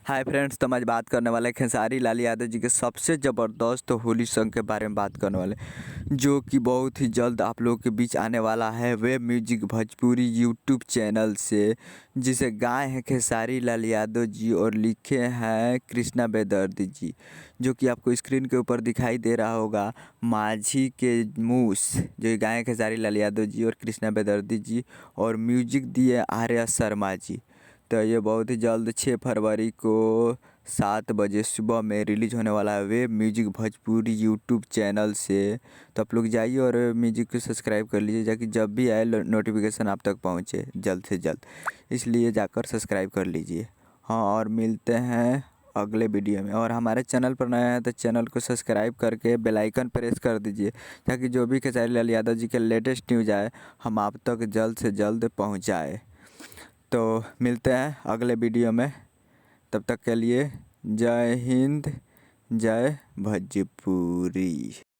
Hi friends, तो हम आज बात करने वाले हैं खेसारी लाल यादव जी के सबसे ज़बरदस्त होली सॉन्ग के बारे में बात करने वाले जो कि बहुत ही जल्द आप लोगों के बीच आने वाला है web music Bhojpuri YouTube channel से, जिसे गाए हैं खेसारी लाल यादव जी और लिखे हैं कृष्णा बेदर्दी जी। जो कि आपको स्क्रीन के ऊपर दिखाई दे रहा होगा, माझी के मूस जो गाए हैं खेसारी लाल यादव जी और कृष्णा बेदर्दी जी, और म्यूजिक दिए आर्या शर्मा जी। तो ये बहुत ही जल्द 6 फरवरी को 7 बजे सुबह में रिलीज होने वाला है web music Bhojpuri YouTube channel से। तो आप लोग जाइए और म्यूजिक को सब्सक्राइब कर लीजिए, ताकि जब भी आए नोटिफिकेशन आप तक पहुंचे जल्द से जल्द। इसलिए जाकर सब्सक्राइब कर लीजिए। हाँ, और मिलते हैं अगले वीडियो में। और हमारे चैनल पर नया है तो चैनल को सब्सक्राइब करके बेल आइकन प्रेस कर दीजिए, ताकि जो भी खेसारी लाल यादव जी के लेटेस्ट न्यूज़ आए हम आप तक जल्द से जल्द पहुँचाए। तो मिलते हैं अगले वीडियो में, तब तक के लिए जय हिंद, जय भोजपुरी।